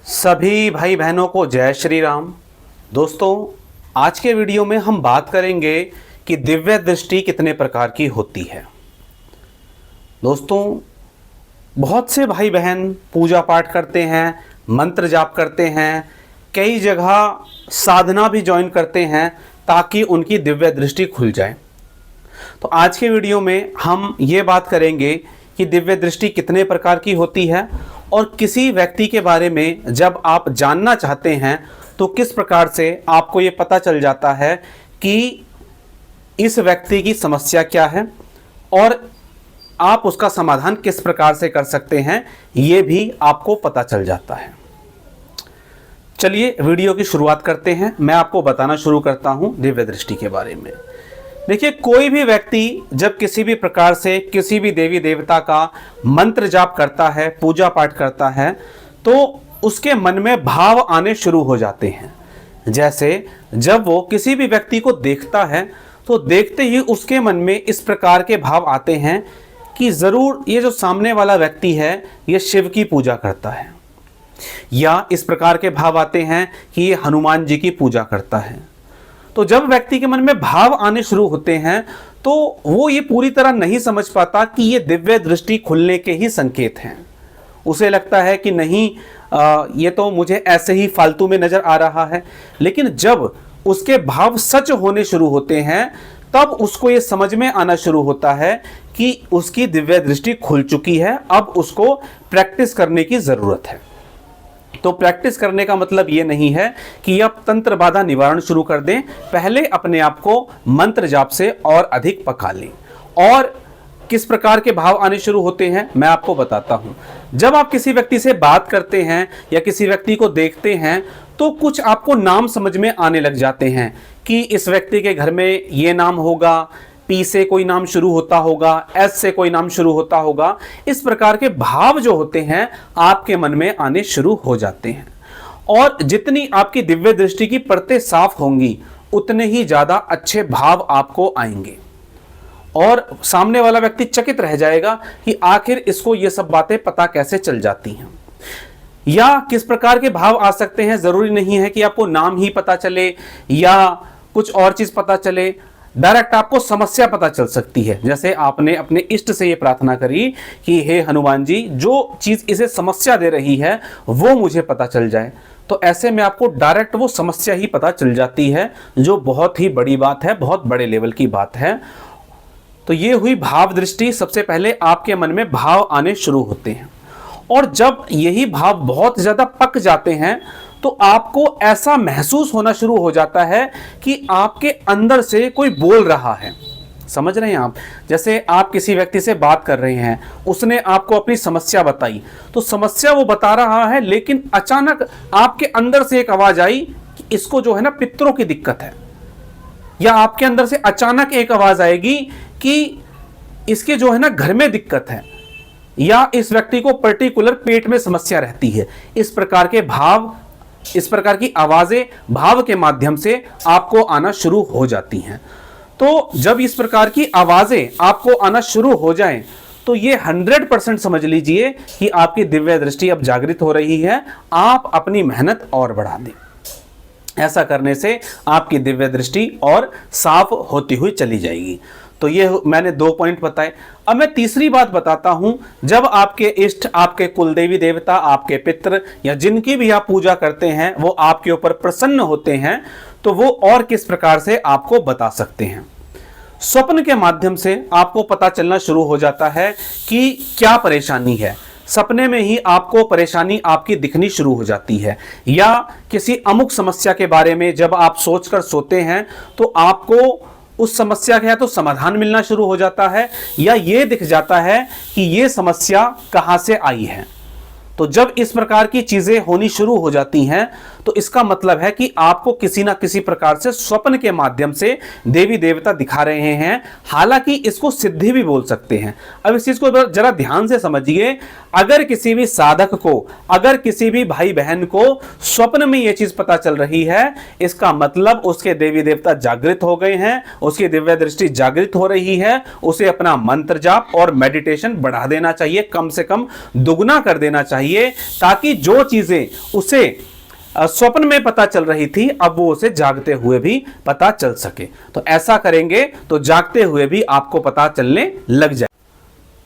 सभी भाई बहनों को जय श्री राम। दोस्तों, आज के वीडियो में हम बात करेंगे कि दिव्य दृष्टि कितने प्रकार की होती है। दोस्तों, बहुत से भाई बहन पूजा पाठ करते हैं, मंत्र जाप करते हैं, कई जगह साधना भी ज्वाइन करते हैं ताकि उनकी दिव्य दृष्टि खुल जाए। तो आज के वीडियो में हम ये बात करेंगे कि दिव्य दृष्टि कितने प्रकार की होती है और किसी व्यक्ति के बारे में जब आप जानना चाहते हैं तो किस प्रकार से आपको ये पता चल जाता है कि इस व्यक्ति की समस्या क्या है और आप उसका समाधान किस प्रकार से कर सकते हैं, ये भी आपको पता चल जाता है। चलिए वीडियो की शुरुआत करते हैं। मैं आपको बताना शुरू करता हूं दिव्य दृष्टि के बारे में। देखिए, कोई भी व्यक्ति जब किसी भी प्रकार से किसी भी देवी देवता का मंत्र जाप करता है, पूजा पाठ करता है, तो उसके मन में भाव आने शुरू हो जाते हैं। जैसे जब वो किसी भी व्यक्ति को देखता है तो देखते ही उसके मन में इस प्रकार के भाव आते हैं कि ज़रूर ये जो सामने वाला व्यक्ति है ये शिव की पूजा करता है, या इस प्रकार के भाव आते हैं कि ये हनुमान जी की पूजा करता है। तो जब व्यक्ति के मन में भाव आने शुरू होते हैं तो वो ये पूरी तरह नहीं समझ पाता कि ये दिव्य दृष्टि खुलने के ही संकेत हैं। उसे लगता है कि नहीं, ये तो मुझे ऐसे ही फालतू में नजर आ रहा है। लेकिन जब उसके भाव सच होने शुरू होते हैं तब उसको ये समझ में आना शुरू होता है कि उसकी दिव्य दृष्टि खुल चुकी है। अब उसको प्रैक्टिस करने की जरूरत है। तो प्रैक्टिस करने का मतलब ये नहीं है कि आप तंत्र बाधा निवारण शुरू कर दें। पहले अपने आप को मंत्र जाप से और अधिक पका लें। और किस प्रकार के भाव आने शुरू होते हैं मैं आपको बताता हूं। जब आप किसी व्यक्ति से बात करते हैं या किसी व्यक्ति को देखते हैं तो कुछ आपको नाम समझ में आने लग जाते हैं कि इस व्यक्ति के घर में ये नाम होगा, पी से कोई नाम शुरू होता होगा, एस से कोई नाम शुरू होता होगा। इस प्रकार के भाव जो होते हैं आपके मन में आने शुरू हो जाते हैं। और जितनी आपकी दिव्य दृष्टि की परतें साफ होंगी उतने ही ज्यादा अच्छे भाव आपको आएंगे और सामने वाला व्यक्ति चकित रह जाएगा कि आखिर इसको ये सब बातें पता कैसे चल जाती हैं या किस प्रकार के भाव आ सकते हैं। जरूरी नहीं है कि आपको नाम ही पता चले या कुछ और चीज पता चले, डायरेक्ट आपको समस्या पता चल सकती है। जैसे आपने अपने इष्ट से ये प्रार्थना करी कि हे हनुमान जी, जो चीज इसे समस्या दे रही है वो मुझे पता चल जाए, तो ऐसे में आपको डायरेक्ट वो समस्या ही पता चल जाती है, जो बहुत ही बड़ी बात है, बहुत बड़े लेवल की बात है। तो ये हुई भाव दृष्टि। सबसे पहले आपके मन में भाव आने शुरू होते हैं और जब यही भाव बहुत ज्यादा पक जाते हैं तो आपको ऐसा महसूस होना शुरू हो जाता है कि आपके अंदर से कोई बोल रहा है। समझ रहे हैं आप? जैसे आप किसी व्यक्ति से बात कर रहे हैं, उसने आपको अपनी समस्या बताई, तो समस्या वो बता रहा है, लेकिन अचानक आपके अंदर से एक आवाज आई कि इसको जो है ना पितरों की दिक्कत है, या आपके अंदर से अचानक एक आवाज आएगी कि इसके जो है ना घर में दिक्कत है, या इस व्यक्ति को पर्टिकुलर पेट में समस्या रहती है। इस प्रकार के भाव, इस प्रकार की आवाजें भाव के माध्यम से आपको आना शुरू हो जाती हैं। तो जब इस प्रकार की आवाजें आपको आना शुरू हो जाएं तो ये 100% समझ लीजिए कि आपकी दिव्य दृष्टि अब जागृत हो रही है। आप अपनी मेहनत और बढ़ा दें। ऐसा करने से आपकी दिव्य दृष्टि और साफ होती हुई चली जाएगी। तो ये मैंने 2 पॉइंट बताए। अब मैं तीसरी बात बताता हूं। जब आपके इष्ट, आपके कुलदेवी देवता, आपके पितृ या जिनकी भी आप पूजा करते हैं वो आपके ऊपर प्रसन्न होते हैं तो वो और किस प्रकार से आपको बता सकते हैं। स्वप्न के माध्यम से आपको पता चलना शुरू हो जाता है कि क्या परेशानी है। सपने में ही आपको परेशानी आपकी दिखनी शुरू हो जाती है, या किसी अमुक समस्या के बारे में जब आप सोचकर सोते हैं तो आपको उस समस्या का या तो समाधान मिलना शुरू हो जाता है या ये दिख जाता है कि ये समस्या कहां से आई है। तो जब इस प्रकार की चीजें होनी शुरू हो जाती हैं तो इसका मतलब है कि आपको किसी ना किसी प्रकार से स्वप्न के माध्यम से देवी देवता दिखा रहे हैं। हालांकि इसको सिद्धि भी बोल सकते हैं। अब इस चीज को जरा ध्यान से समझिए। अगर किसी भी साधक को, अगर किसी भी भाई बहन को स्वप्न में यह चीज पता चल रही है, इसका मतलब उसके देवी देवता जागृत हो गए हैं, उसकी दिव्य दृष्टि जागृत हो रही है। उसे अपना मंत्र जाप और मेडिटेशन बढ़ा देना चाहिए, कम से कम दुगना कर देना चाहिए। चाहिए, ताकि जो चीजें उसे स्वप्न में पता चल रही थी अब वो उसे जागते हुए भी पता चल सके। तो ऐसा करेंगे तो जागते हुए भी आपको पता चलने लग जाए।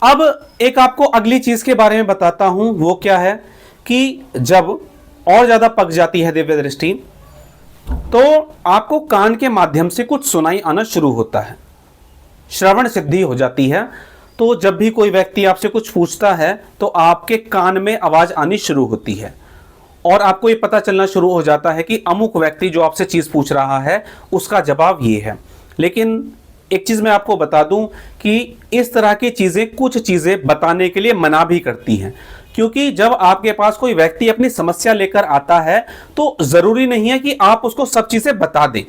अब एक आपको अगली चीज के बारे में बताता हूं, वो क्या है कि जब और ज्यादा पक जाती है दिव्य दृष्टि, तो आपको कान के माध्यम से कुछ सुनाई आना शुरू होता है, श्रवण सिद्धि हो जाती है। तो जब भी कोई व्यक्ति आपसे कुछ पूछता है तो आपके कान में आवाज आनी शुरू होती है और आपको ये पता चलना शुरू हो जाता है कि अमुक व्यक्ति जो आपसे चीज पूछ रहा है उसका जवाब ये है। लेकिन एक चीज मैं आपको बता दूं कि इस तरह की चीजें कुछ चीजें बताने के लिए मना भी करती हैं, क्योंकि जब आपके पास कोई व्यक्ति अपनी समस्या लेकर आता है तो जरूरी नहीं है कि आप उसको सब चीजें बता दें।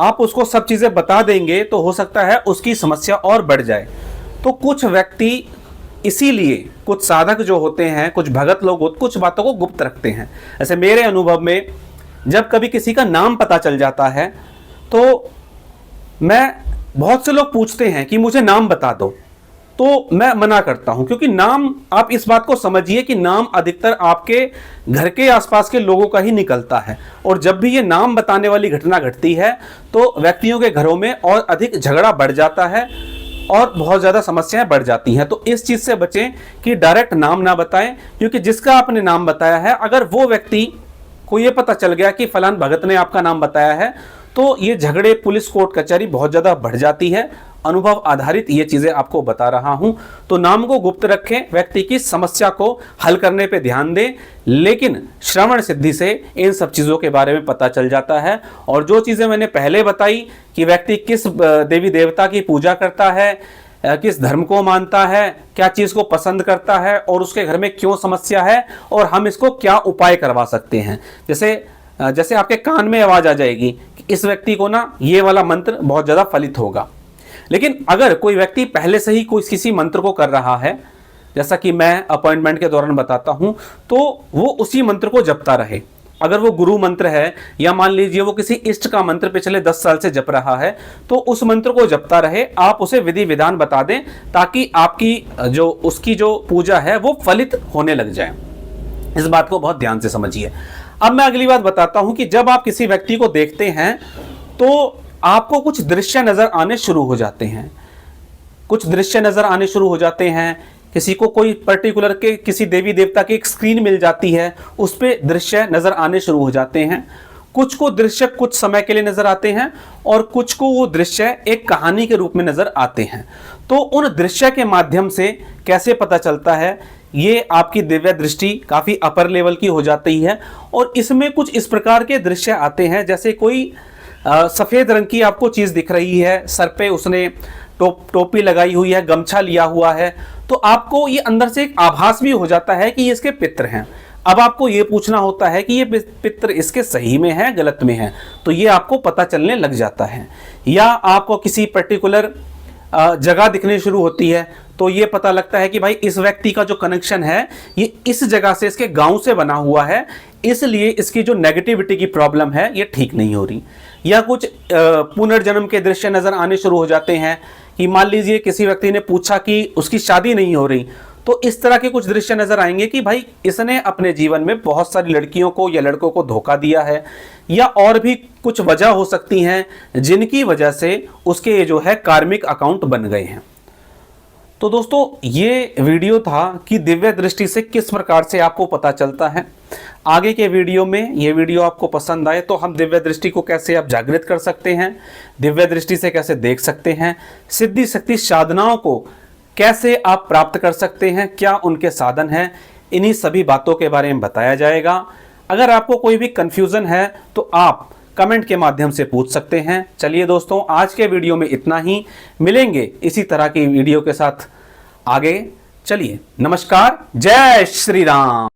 आप उसको सब चीजें बता देंगे तो हो सकता है उसकी समस्या और बढ़ जाए। तो कुछ व्यक्ति इसीलिए, कुछ साधक जो होते हैं, कुछ भगत लोग कुछ बातों को गुप्त रखते हैं। ऐसे मेरे अनुभव में जब कभी किसी का नाम पता चल जाता है तो बहुत से लोग पूछते हैं कि मुझे नाम बता दो, तो मैं मना करता हूं, क्योंकि नाम, आप इस बात को समझिए कि नाम अधिकतर आपके घर के आसपास के लोगों का ही निकलता है, और जब भी ये नाम बताने वाली घटना घटती है तो व्यक्तियों के घरों में और अधिक झगड़ा बढ़ जाता है और बहुत ज़्यादा समस्याएं बढ़ जाती हैं। तो इस चीज़ से बचें कि डायरेक्ट नाम ना बताएं, क्योंकि जिसका आपने नाम बताया है, अगर वो व्यक्ति को ये पता चल गया कि फलान भगत ने आपका नाम बताया है, तो ये झगड़े, पुलिस, कोर्ट कचहरी बहुत ज़्यादा बढ़ जाती है। अनुभव आधारित ये चीज़ें आपको बता रहा हूं। तो नाम को गुप्त रखें, व्यक्ति की समस्या को हल करने पे ध्यान दें, लेकिन श्रवण सिद्धि से इन सब चीज़ों के बारे में पता चल जाता है। और जो चीज़ें मैंने पहले बताई कि व्यक्ति किस देवी देवता की पूजा करता है, किस धर्म को मानता है, क्या चीज़ को पसंद करता है और उसके घर में क्यों समस्या है और हम इसको क्या उपाय करवा सकते हैं। जैसे आपके कान में आवाज़ आ जाएगी कि इस व्यक्ति को ना ये वाला मंत्र बहुत ज़्यादा फलित होगा। लेकिन अगर कोई व्यक्ति पहले से ही किसी मंत्र को कर रहा है, जैसा कि मैं अपॉइंटमेंट के दौरान बताता हूं, तो वो उसी मंत्र को जपता रहे। अगर वो गुरु मंत्र है या मान लीजिए वो किसी इष्ट का मंत्र पिछले 10 साल से जप रहा है, तो उस मंत्र को जपता रहे। आप उसे विधि विधान बता दें ताकि आपकी उसकी जो पूजा है वो फलित होने लग जाए। इस बात को बहुत ध्यान से समझिए। अब मैं अगली बात बताता हूं कि जब आप किसी व्यक्ति को देखते हैं तो आपको कुछ दृश्य नजर आने शुरू हो जाते हैं। कुछ दृश्य नजर आने शुरू हो जाते हैं। किसी को कोई पर्टिकुलर के किसी देवी देवता की एक स्क्रीन मिल जाती है, उस पे दृश्य नजर आने शुरू हो जाते हैं। कुछ को दृश्य कुछ समय के लिए नजर आते हैं और कुछ को वो दृश्य एक कहानी के रूप में नजर आते हैं। तो उन दृश्य के माध्यम से कैसे पता चलता है, ये आपकी दिव्य दृष्टि काफी अपर लेवल की हो जाती है। और इसमें कुछ इस प्रकार के दृश्य आते हैं, जैसे कोई सफेद रंग की आपको चीज दिख रही है, सर पे उसने टोपी लगाई हुई है, गमछा लिया हुआ है, तो आपको ये अंदर से एक आभास भी हो जाता है कि ये इसके पितृ हैं। अब आपको ये पूछना होता है कि ये पितृ इसके सही में है, गलत में है, तो ये आपको पता चलने लग जाता है। या आपको किसी पर्टिकुलर जगह दिखनी शुरू होती है, तो ये पता लगता है कि भाई इस व्यक्ति का जो कनेक्शन है ये इस जगह से, इसके गांव से बना हुआ है, इसलिए इसकी जो नेगेटिविटी की प्रॉब्लम है ये ठीक नहीं हो रही। या कुछ पुनर्जन्म के दृश्य नजर आने शुरू हो जाते हैं कि मान लीजिए किसी व्यक्ति ने पूछा कि उसकी शादी नहीं हो रही, तो इस तरह के कुछ दृश्य नजर आएंगे कि भाई इसने अपने जीवन में बहुत सारी लड़कियों को या लड़कों को धोखा दिया है, या और भी कुछ वजह हो सकती हैं जिनकी वजह से उसके जो है कार्मिक अकाउंट बन गए हैं। तो दोस्तों ये वीडियो था कि दिव्य दृष्टि से किस प्रकार से आपको पता चलता है। आगे के वीडियो में ये वीडियो आपको पसंद आए तो हम दिव्य दृष्टि को कैसे आप जागृत कर सकते हैं, दिव्य दृष्टि से कैसे देख सकते हैं, सिद्धि शक्ति साधनाओं को कैसे आप प्राप्त कर सकते हैं, क्या उनके साधन हैं, इन्हीं सभी बातों के बारे में बताया जाएगा। अगर आपको कोई भी कंफ्यूजन है तो आप कमेंट के माध्यम से पूछ सकते हैं। चलिए दोस्तों, आज के वीडियो में इतना ही, मिलेंगे इसी तरह की वीडियो के साथ आगे। चलिए, नमस्कार, जय श्री राम।